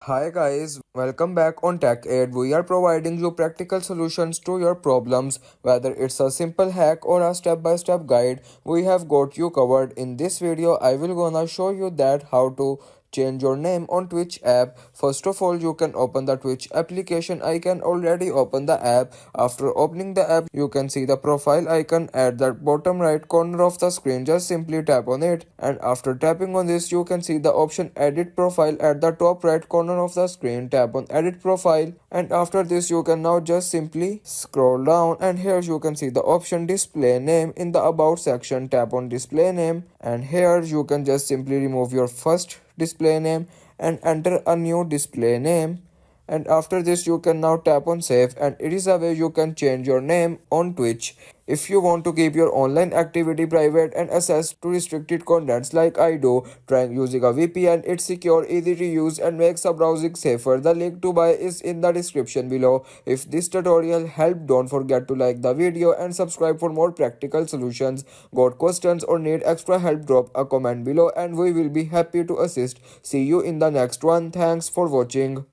Hi guys, welcome back on Tech Aid. We are providing you practical solutions to your problems. Whether it's a simple hack or a step-by-step guide, we have got you covered. In this video, I will gonna show you that how to change your name on Twitch app. First of all, you can open the Twitch application. I can already open the app. After opening the app, you can see the profile icon at the bottom right corner of the screen. Just simply tap on it, and after tapping on this, you can see the option edit profile at the top right corner of the screen. Tap on edit profile, and after this, you can now just simply scroll down, and here you can see the option display name in the about section. Tap on display name, and here you can just simply remove your first display name and enter a new display name, and after this you can now tap on save, and it is a way you can change your name on Twitch. If you want to keep your online activity private and access to restricted contents like I do, trying using a VPN, it's secure, easy to use, and makes the browsing safer. The link to buy is in the description below. If this tutorial helped, don't forget to like the video and subscribe for more practical solutions. Got questions or need extra help, drop a comment below and we will be happy to assist. See you in the next one. Thanks for watching.